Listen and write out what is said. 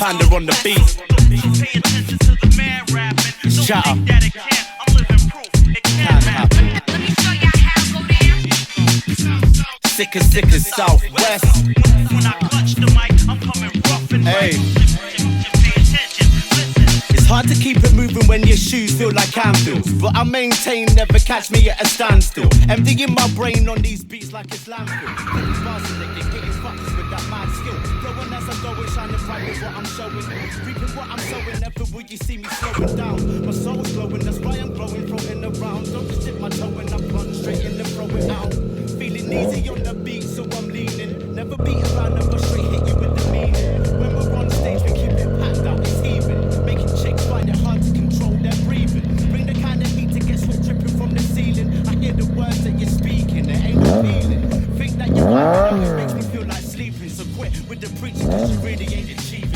Panda on the beat. Pay attention to the man rapping. Don't Shut think up. that it can't. I'm living proof. It can happen. Let me show y'all how go down. Sick as Southwest. When I clutch the mic, I'm coming rough and Hey. pay attention. Listen. It's hard to keep it moving when your shoes feel like anvils, but I maintain never catch me at a standstill. Emptying my brain on these beats like it's landfill. Getting fuckers with that mad skill. Flowing as I go and shining bright with what I'm showing. Reaping what I'm sowing, never will you see me slowing down. My soul's glowing, that's why I'm glowing, floating around. Don't just dip my toe and I plunge straight in and throw it out. Feeling easy on the beat, so I'm leaning. Never beat around and straight hit you with the meaning. When we're on stage, we keep it packed out, it's heaving. Making chicks find it hard to control their breathing. Bring the kind of heat to get sweat dripping from the ceiling. I hear the words that you're speaking, there ain't no feeling. Think that you're right, it makes me feel like sleeping. So quit with the preaching, cause you really ain't achieving.